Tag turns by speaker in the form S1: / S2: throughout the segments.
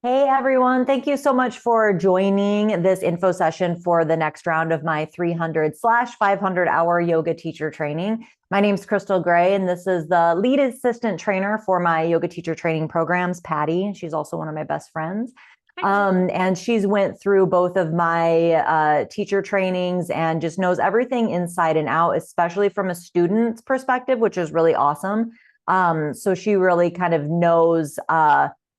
S1: Hey everyone, thank you so much for joining this info session for the next round of my 300/500 hour yoga teacher training. My name is Crystal Gray, and this is the lead assistant trainer for my yoga teacher training programs, Patty. She's also one of my best friends. And she's went through both of my teacher trainings and just knows everything inside and out, especially from a student's perspective, which is really awesome. So she really kind of knows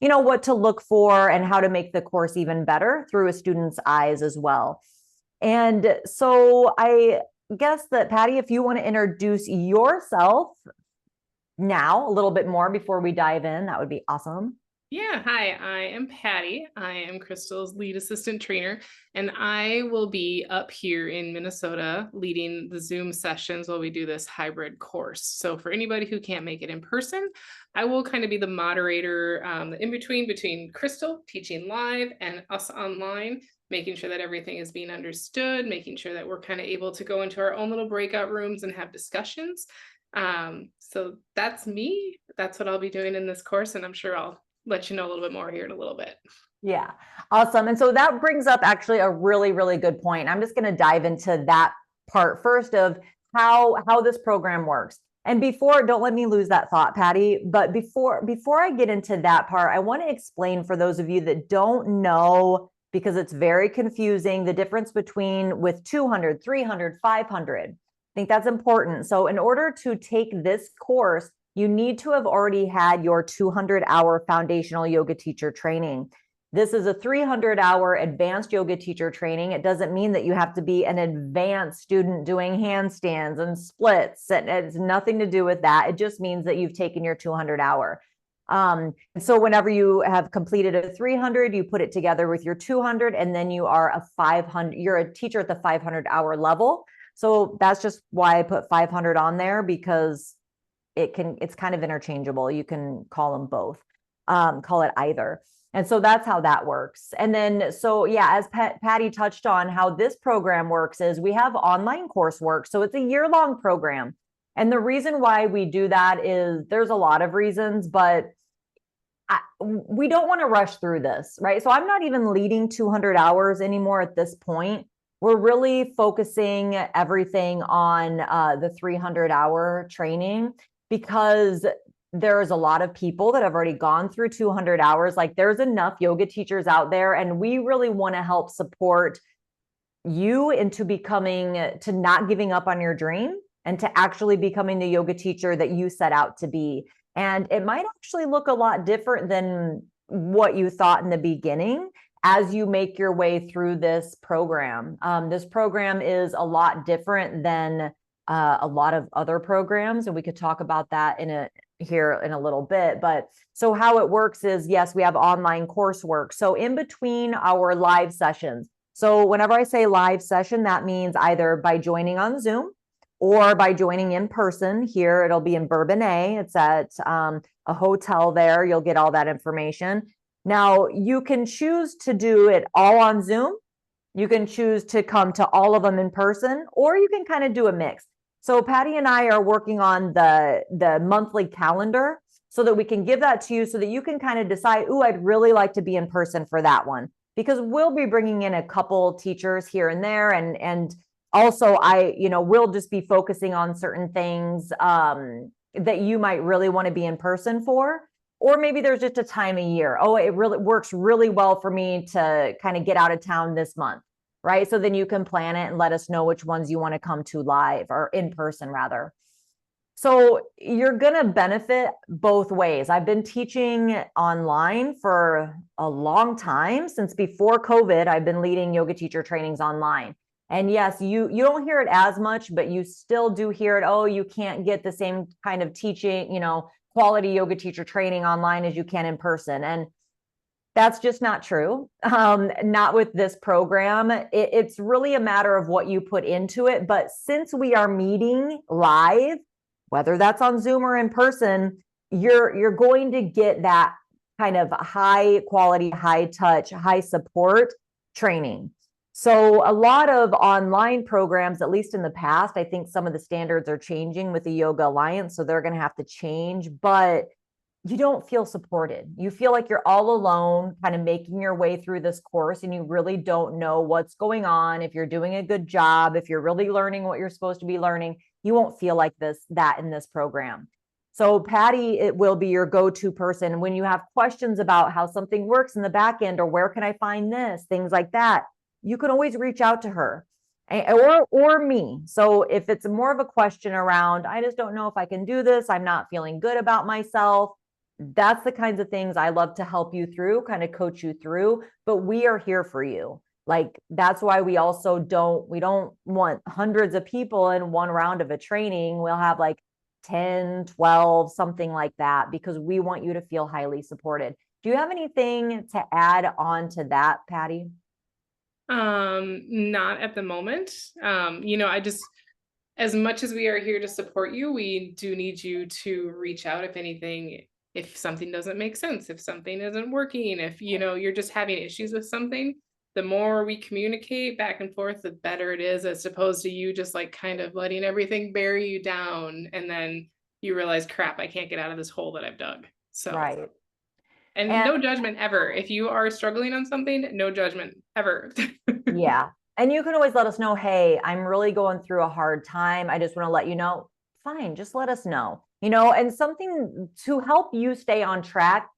S1: what to look for and how to make the course even better through a student's eyes as well. And so I guess that, Patty, if you want to introduce yourself now a little bit more before we dive in, that would be awesome.
S2: Yeah, hi, I am Patty. I am Crystal's lead assistant trainer, and I will be up here in Minnesota leading the Zoom sessions while we do this hybrid course. So for anybody who can't make it in person, I will kind of be the moderator, the in between Crystal teaching live and us online, making sure that everything is being understood, making sure that we're kind of able to go into our own little breakout rooms and have discussions. So that's me. That's what I'll be doing in this course, and I'm sure I'll let you know a little bit more here in a little bit.
S1: Yeah, awesome. And so that brings up actually a really, really good point. I'm just going to dive into that part first of how this program works. And before, don't let me lose that thought, Patty. But before I get into that part, I want to explain for those of you that don't know, because it's very confusing, the difference between with 200, 300, 500. I think that's important. So in order to take this course, you need to have already had your 200-hour foundational yoga teacher training. This is a 300-hour advanced yoga teacher training. It doesn't mean that you have to be an advanced student doing handstands and splits. It has nothing to do with that. It just means that you've taken your 200-hour. So whenever you have completed a 300, you put it together with your 200, and then you are a 500. You're a teacher at the 500-hour level. So that's just why I put 500 on there, because it's kind of interchangeable. You can call them both, call it either. And so that's how that works. And then, so yeah, as Patty touched on, how this program works is we have online coursework. So it's a year-long program. And the reason why we do that is there's a lot of reasons, but we don't want to rush through this, right? So I'm not even leading 200 hours anymore at this point. We're really focusing everything on the 300-hour training, because there's a lot of people that have already gone through 200 hours. Like, there's enough yoga teachers out there, and we really want to help support you into to not giving up on your dream and to actually becoming the yoga teacher that you set out to be. And it might actually look a lot different than what you thought in the beginning as you make your way through this program. This program is a lot different than a lot of other programs, and we could talk about that here in a little bit. But so how it works is, yes, we have online coursework. So in between our live sessions, so whenever I say live session, that means either by joining on Zoom or by joining in person. Here, it'll be in Bourbonnais. It's at a hotel there. You'll get all that information. Now, you can choose to do it all on Zoom. You can choose to come to all of them in person, or you can kind of do a mix. So Patty and I are working on the monthly calendar so that we can give that to you so that you can kind of decide, ooh, I'd really like to be in person for that one, because we'll be bringing in a couple teachers here and there. And also we'll just be focusing on certain things that you might really want to be in person for. Or maybe there's just a time of year. Oh, it really works really well for me to kind of get out of town this month, right? So then you can plan it and let us know which ones you want to come to live, or in person rather. So you're going to benefit both ways. I've been teaching online for a long time. Since before COVID, I've been leading yoga teacher trainings online. And yes, you don't hear it as much, but you still do hear it. Oh, you can't get the same kind of teaching, quality yoga teacher training online as you can in person. And that's just not true. Not with this program. It's really a matter of what you put into it. But since we are meeting live, whether that's on Zoom or in person, you're going to get that kind of high quality, high touch, high support training. So a lot of online programs, at least in the past, I think some of the standards are changing with the Yoga Alliance, so they're going to have to change. But you don't feel supported. You feel like you're all alone, kind of making your way through this course, and you really don't know what's going on. If you're doing a good job, if you're really learning what you're supposed to be learning, you won't feel like that in this program. So Patty, it will be your go-to person when you have questions about how something works in the back end, or where can I find this, things like that. You can always reach out to her or me. So if it's more of a question around, I just don't know if I can do this, I'm not feeling good about myself, that's the kinds of things I love to help you through, kind of coach you through, but we are here for you. Like, that's why we also don't want hundreds of people in one round of a training. We'll have like 10, 12, something like that, because we want you to feel highly supported. Do you have anything to add on to that, Patty?
S2: Not at the moment. I just, as much as we are here to support you, we do need you to reach out if something doesn't make sense, if something isn't working, if you're just having issues with something. The more we communicate back and forth, the better it is, as opposed to you just like kind of letting everything bury you down, and then you realize, crap, I can't get out of this hole that I've dug. So
S1: Right.
S2: and no judgment ever. If you are struggling on something, no judgment ever.
S1: Yeah. And you can always let us know, hey, I'm really going through a hard time. I just want to let you know. Fine, just let us know. And something to help you stay on track,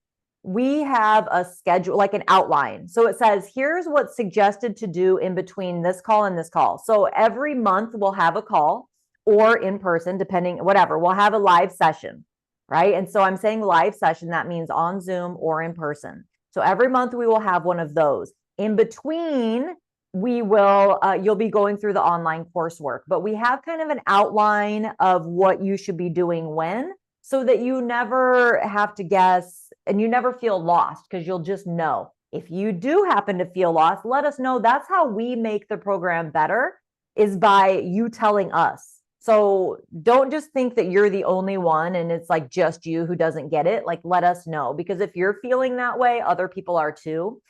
S1: we have a schedule, like an outline. So it says, here's what's suggested to do in between this call and this call. So every month we'll have a call, or in person, depending, whatever, we'll have a live session, right? And so I'm saying live session, that means on Zoom or in person. So every month we will have one of those. In between, you'll be going through the online coursework, but we have kind of an outline of what you should be doing when, so that you never have to guess and you never feel lost, because you'll just know. If you do happen to feel lost, let us know. That's how we make the program better, is by you telling us. So don't just think that you're the only one and it's like just you who doesn't get it. Like, let us know, because if you're feeling that way, other people are too.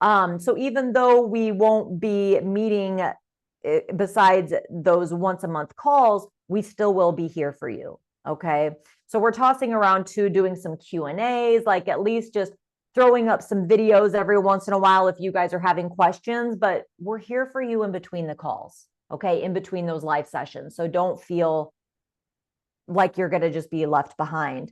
S1: So even though we won't be meeting besides those once a month calls, we still will be here for you. Okay. So we're tossing around to doing some Q&As, like at least just throwing up some videos every once in a while if you guys are having questions, but we're here for you in between the calls. Okay. In between those live sessions. So don't feel like you're going to just be left behind.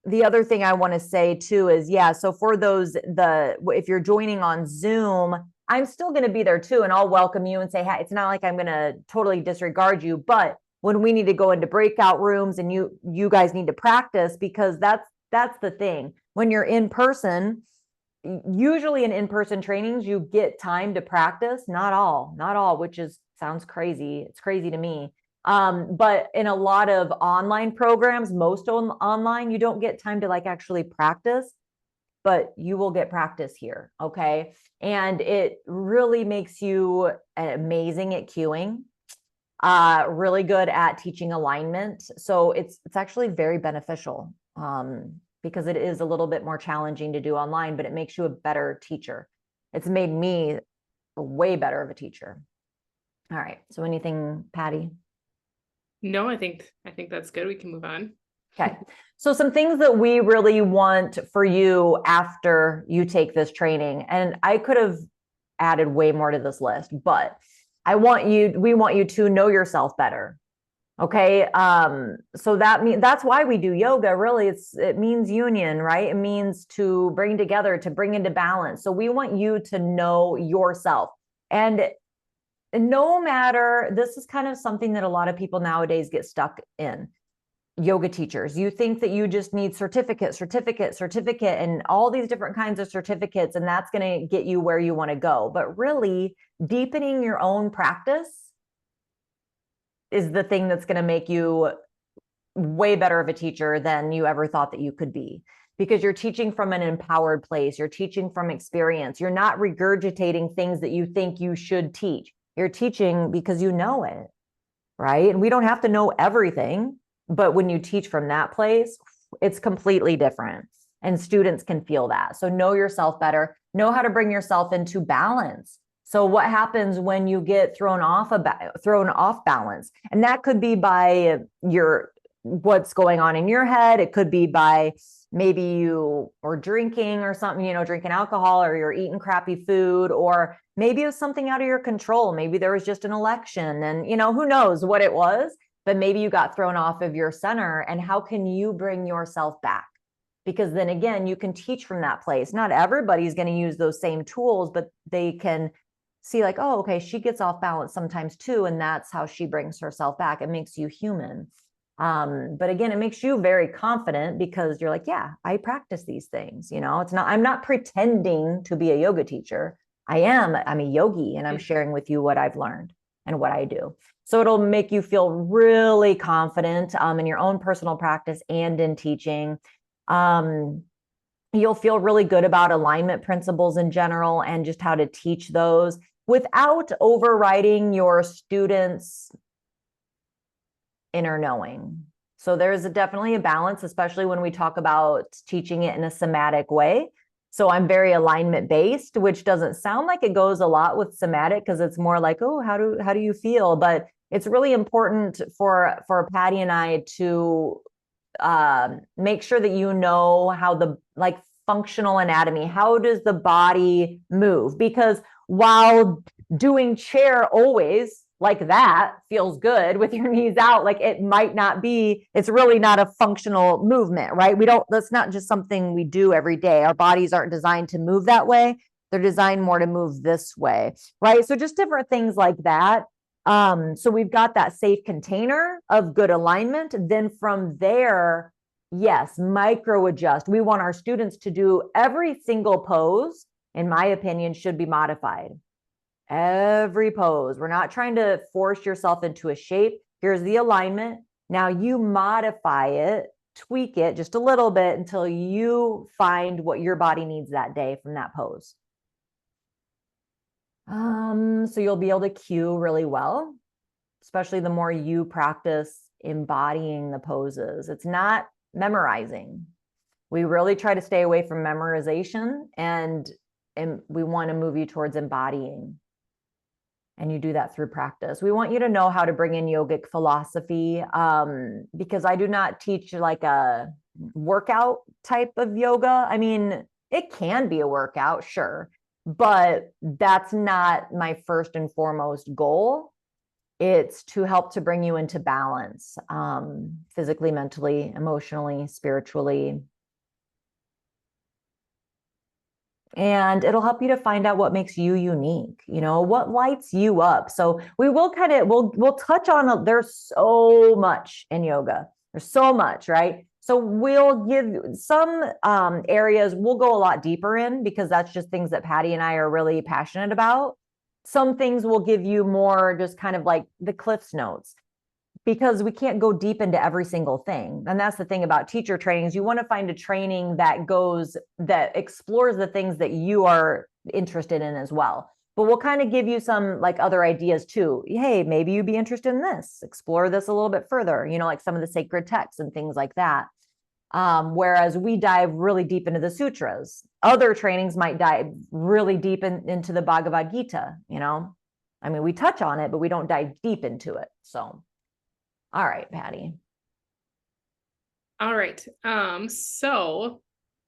S1: The other thing I want to say too is, so for if you're joining on Zoom, I'm still going to be there too, and I'll welcome you and say, hey, it's not like I'm going to totally disregard you, but when we need to go into breakout rooms and you guys need to practice, because that's the thing. When you're in person, usually in in-person trainings, you get time to practice, not all, which sounds crazy. It's crazy to me. But in a lot of online programs, most online, you don't get time to like actually practice, but you will get practice here. Okay. And it really makes you amazing at cueing, really good at teaching alignment. So it's actually very beneficial, because it is a little bit more challenging to do online, but it makes you a better teacher. It's made me a way better of a teacher. All right. So anything, Patty?
S2: No, I think that's good. We can move on.
S1: Okay. So some things that we really want for you after you take this training, and I could have added way more to this list, but we want you to know yourself better. Okay. So that's why we do yoga. Really, it means union, right? It means to bring together, to bring into balance. So we want you to know yourself. And no matter, this is kind of something that a lot of people nowadays get stuck in. Yoga teachers, you think that you just need certificate, and all these different kinds of certificates, and that's going to get you where you want to go. But really, deepening your own practice is the thing that's going to make you way better of a teacher than you ever thought that you could be, because you're teaching from an empowered place. You're teaching from experience. You're not regurgitating things that you think you should teach. You're teaching because you know it, right? And we don't have to know everything, but when you teach from that place, it's completely different, and students can feel that. So know yourself better, know how to bring yourself into balance. So what happens when you get thrown off balance? And that could be by your what's going on in your head. It could be by maybe you were drinking or something, drinking alcohol, or you're eating crappy food, or maybe it was something out of your control. Maybe there was just an election and, who knows what it was, but maybe you got thrown off of your center. And how can you bring yourself back? Because then again, you can teach from that place. Not everybody's going to use those same tools, but they can see like, oh, okay, she gets off balance sometimes too. And that's how she brings herself back. It makes you human. But again, it makes you very confident because you're like, yeah, I practice these things. I'm not pretending to be a yoga teacher. I'm a yogi, and I'm sharing with you what I've learned and what I do. So it'll make you feel really confident in your own personal practice and in teaching. You'll feel really good about alignment principles in general and just how to teach those without overriding your students' inner knowing. So there's definitely a balance, especially when we talk about teaching it in a somatic way. So I'm very alignment based, which doesn't sound like it goes a lot with somatic because it's more like, oh, how do you feel? But it's really important for Patty and I to make sure that you know how the functional anatomy, how does the body move? Because while doing chair always like that feels good with your knees out, it might not be, it's really not a functional movement, right? That's not just something we do every day. Our bodies aren't designed to move that way. They're designed more to move this way, right? So just different things like that. So we've got that safe container of good alignment. Then from there, yes, micro adjust. We want our students to do every single pose, in my opinion, should be modified. Every pose. We're not trying to force yourself into a shape. Here's the alignment. Now you modify it, tweak it just a little bit until you find what your body needs that day from that pose. So you'll be able to cue really well, especially the more you practice embodying the poses. It's not memorizing. We really try to stay away from memorization, and we want to move you towards embodying. And you do that through practice. We want you to know how to bring in yogic philosophy, because I do not teach like a workout type of yoga. I mean, it can be a workout, sure, but that's not my first and foremost goal. It's to help to bring you into balance, physically, mentally, emotionally, spiritually. And it'll help you to find out what makes you unique, what lights you up. So we will we'll touch on, there's so much in yoga. There's so much, right? So we'll give some areas we'll go a lot deeper in because that's just things that Patty and I are really passionate about. Some things will give you more just kind of like the Cliff's Notes, because we can't go deep into every single thing. And that's the thing about teacher trainings. You want to find a training that explores the things that you are interested in as well. But we'll kind of give you some other ideas too. Hey, maybe you'd be interested in this. Explore this a little bit further, like some of the sacred texts and things like that. Whereas we dive really deep into the sutras. Other trainings might dive really deep into the Bhagavad Gita, I mean, we touch on it, but we don't dive deep into it. So all right, Patty.
S2: All right. So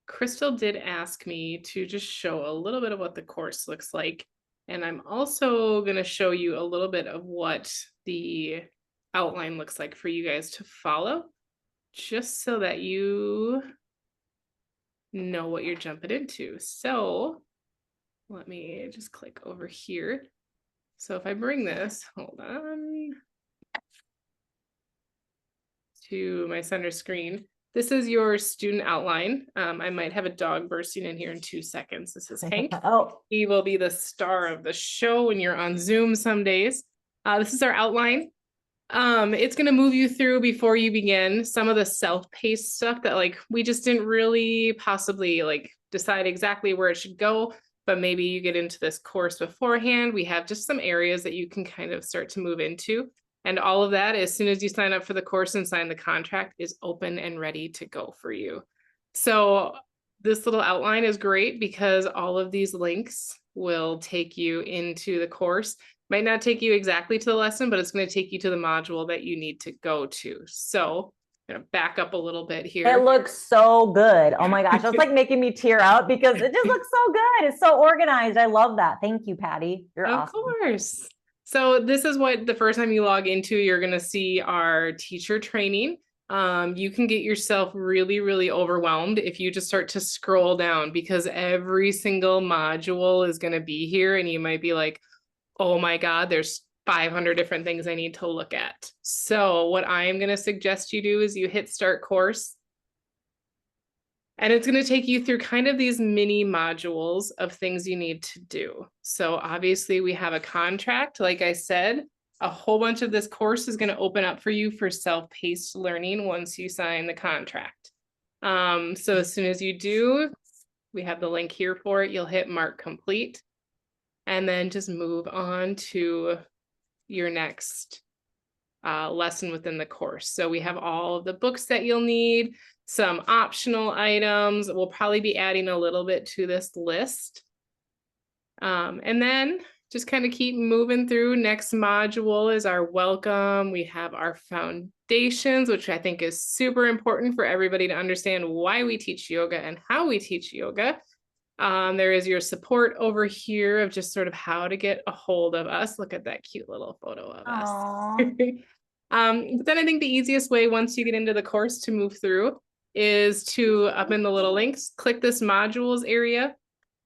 S2: Crystal did ask me to just show a little bit of what the course looks like. And I'm also going to show you a little bit of what the outline looks like for you guys to follow, just so that you know what you're jumping into. So let me just click over here. So if I bring this, hold on, to my center screen, this is your student outline. I might have a dog bursting in here in 2 seconds. This is Hank.
S1: Oh,
S2: he will be the star of the show when you're on Zoom some days. This is our outline. It's going to move you through before you begin some of the self-paced stuff that we just didn't really possibly decide exactly where it should go, but maybe you get into this course beforehand. We have just some areas that you can kind of start to move into. And all of that, as soon as you sign up for the course and sign the contract, is open and ready to go for you. So this little outline is great because all of these links will take you into the course. Might not take you exactly to the lesson, but it's going to take you to the module that you need to go to. So gonna back up a little bit
S1: It
S2: here.
S1: looks so good. Oh my gosh. It's like making me tear up because it just looks so good. It's so organized. I love that. Thank you, Patty. You're
S2: Of
S1: awesome.
S2: course. So this is what the first time you log into, you're going to see our teacher training. You can get yourself really, really overwhelmed if you just start to scroll down, because every single module is going to be here and you might be like, oh my God, there's 500 different things I need to look at. So what I am going to suggest you do is you hit start course. And it's going to take you through kind of these mini modules of things you need to do. So obviously we have a contract. Like I said, a whole bunch of this course is going to open up for you for self-paced learning once you sign the contract. So as soon as you do, we have the link here for it. You'll hit mark complete and then just move on to your next lesson within the course. So we have all of the books that you'll need, some optional items. We'll probably be adding a little bit to this list. And then just kind of keep moving through. Next module is our welcome. We have our foundations, which I think is super important for everybody to understand why we teach yoga and how we teach yoga. There is your support over here of just sort of how to get a hold of us. Look at that cute little photo of us. But then I think the easiest way once you get into the course to move through is to, up in the little links, click this modules area.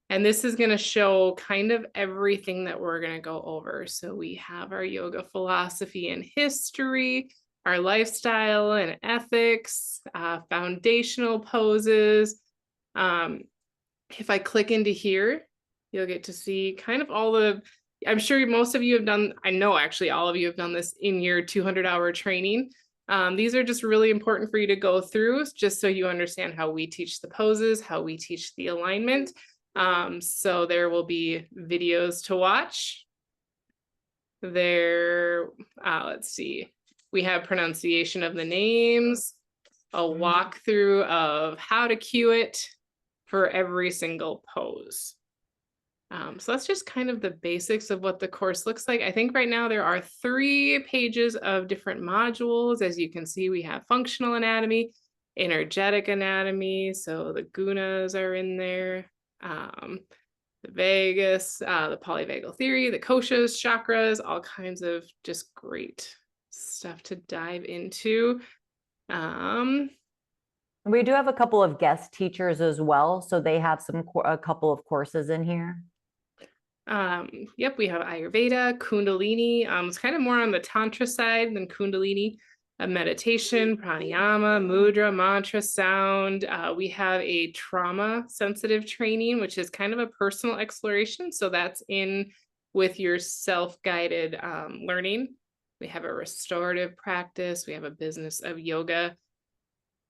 S2: And this is going to show kind of everything that we're going to go over. So we have our yoga philosophy and history, our lifestyle and ethics, foundational poses. If I click into here, you'll get to see kind of all the, I'm sure most of you have done, I know actually all of you have done this in your 200-hour training. These are just really important for you to go through just so you understand how we teach the poses, how we teach the alignment. So there will be videos to watch. There, let's see, we have pronunciation of the names, a walkthrough of how to cue it for every single pose. So that's just kind of the basics of what the course looks like. I think right now there are 3 pages of different modules. As you can see, we have functional anatomy, energetic anatomy. So the gunas are in there, the vagus, the polyvagal theory, the koshas, chakras, all kinds of just great stuff to dive into.
S1: We do have a couple of guest teachers as well. So they have a couple of courses in here.
S2: Yep, we have Ayurveda, Kundalini. It's kind of more on the Tantra side than Kundalini. Meditation, pranayama, mudra, mantra, sound. We have a trauma sensitive training, which is kind of a personal exploration. So that's in with your self-guided learning. We have a restorative practice. We have a business of yoga.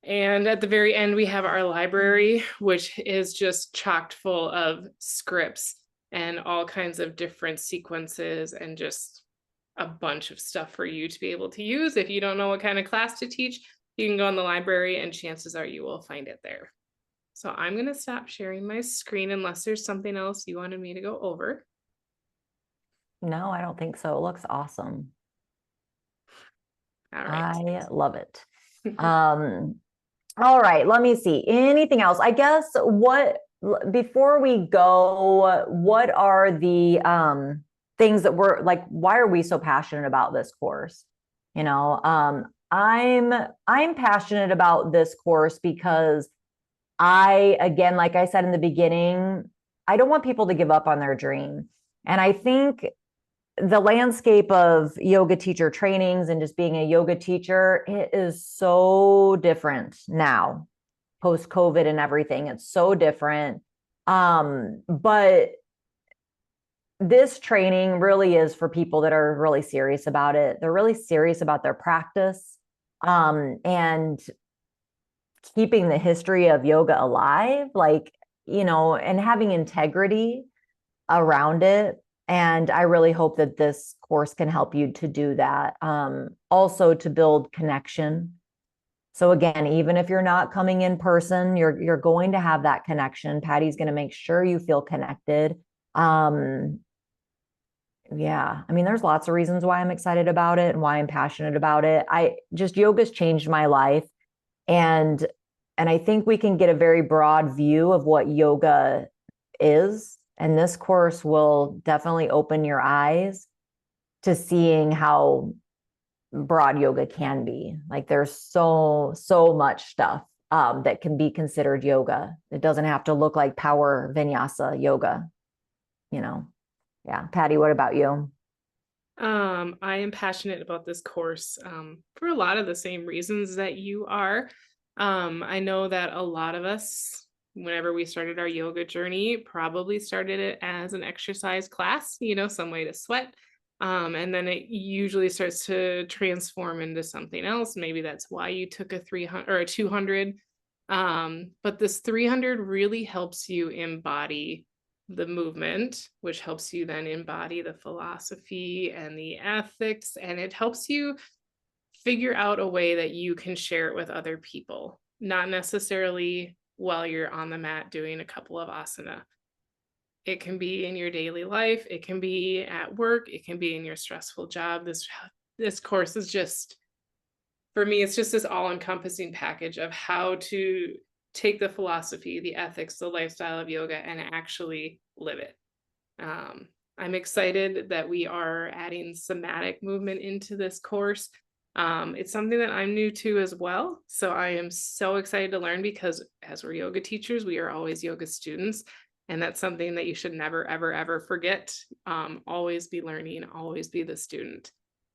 S2: And at the very end, we have our library, which is just chocked full of scripts and all kinds of different sequences and just a bunch of stuff for you to be able to use. If you don't know what kind of class to teach, you can go in the library and chances are you will find it there. So I'm going to stop sharing my screen unless there's something else you wanted me to go over.
S1: No, I don't think so. It looks awesome.
S2: All right.
S1: I love it. All right, let me see. Anything else? I guess before we go, what are the things that we're like, why are we so passionate about this course? You know, I'm passionate about this course because again, like I said in the beginning, I don't want people to give up on their dream. And I think the landscape of yoga teacher trainings and just being a yoga teacher, it is so different now, post COVID and everything. It's so different. But this training really is for people that are really serious about it. They're really serious about their practice, and keeping the history of yoga alive, like, you know, and having integrity around it. And I really hope that this course can help you to do that. Also to build connection. So again, even if you're not coming in person, you're going to have that connection. Patty's going to make sure you feel connected. Yeah, I mean, there's lots of reasons why I'm excited about it and why I'm passionate about it. Yoga's changed my life. And I think we can get a very broad view of what yoga is. And this course will definitely open your eyes to seeing how broad yoga can be. Like there's so much stuff that can be considered yoga. It doesn't have to look like power vinyasa yoga, you know. Yeah. Patty, what about you?
S2: I am passionate about this course for a lot of the same reasons that you are. I know that a lot of us, whenever we started our yoga journey, probably started it as an exercise class, some way to sweat. And then it usually starts to transform into something else. Maybe that's why you took a 300 or a 200. But this 300 really helps you embody the movement, which helps you then embody the philosophy and the ethics, and it helps you figure out a way that you can share it with other people, not necessarily while you're on the mat doing a couple of asana. It can be in your daily life, it can be at work, it can be in your stressful job. This course is just, for me, it's just this all-encompassing package of how to take the philosophy, the ethics, the lifestyle of yoga and actually live it. I'm excited that we are adding somatic movement into this course. It's something that I'm new to as well. So I am so excited to learn, because as we're yoga teachers, we are always yoga students. And that's something that you should never, ever, ever forget. Always be learning, always be the student.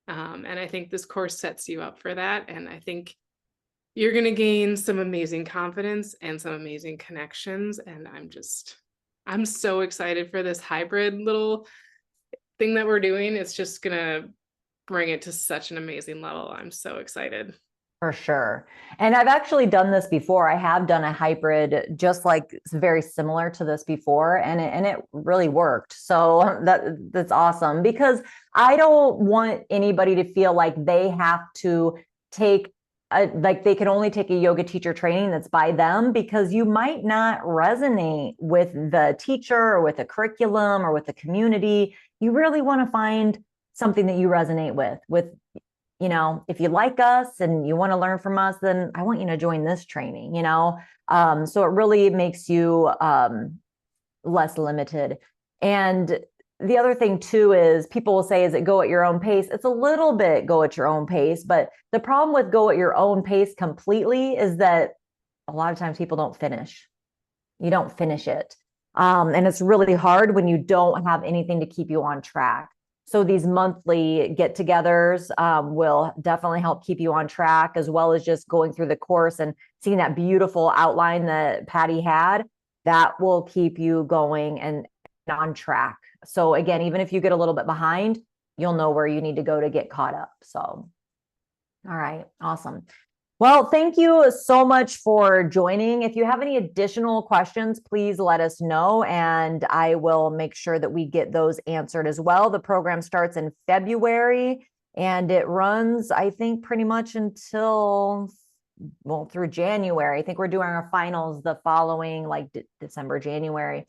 S2: And I think this course sets you up for that. And I think you're going to gain some amazing confidence and some amazing connections. And I'm so excited for this hybrid little thing that we're doing. It's just going to bring it to such an amazing level. I'm so excited.
S1: For sure. And I've actually done this before. I have done a hybrid just like very similar to this before, and it really worked. So that's awesome, because I don't want anybody to feel like they have to take like they can only take a yoga teacher training that's by them, because you might not resonate with the teacher or with the curriculum or with the community. You really want to find something that you resonate with, if you like us and you want to learn from us, then I want you to join this training, so it really makes you less limited. And the other thing too is people will say, is it go at your own pace? It's a little bit go at your own pace, but the problem with go at your own pace completely is that a lot of times people don't finish. You don't finish it. And it's really hard when you don't have anything to keep you on track. So these monthly get-togethers will definitely help keep you on track, as well as just going through the course and seeing that beautiful outline that Patty had. That will keep you going and on track. So again, even if you get a little bit behind, you'll know where you need to go to get caught up. So, all right, awesome. Well, thank you so much for joining. If you have any additional questions, please let us know, and I will make sure that we get those answered as well. The program starts in February, and it runs, I think, pretty much until, well, through January. I think we're doing our finals the following, like December, January.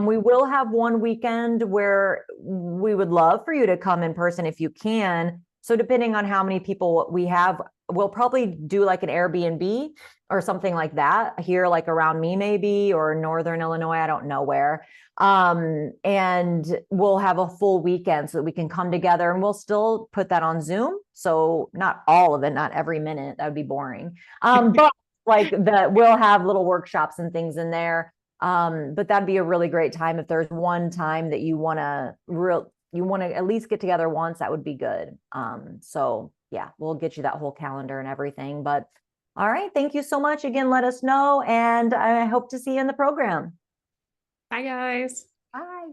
S1: We will have one weekend where we would love for you to come in person if you can. So depending on how many people we have, we'll probably do like an Airbnb or something like that here, like around me maybe, or Northern Illinois, I don't know where. And we'll have a full weekend so that we can come together, and we'll still put that on Zoom. So not all of it, not every minute, that would be boring. But like we'll have little workshops and things in there. But that'd be a really great time. If there's one time that you want to at least get together once, that would be good. So yeah, we'll get you that whole calendar and everything. But all right, thank you so much again. Let us know, and I hope to see you in the program.
S2: Bye, guys.
S1: Bye.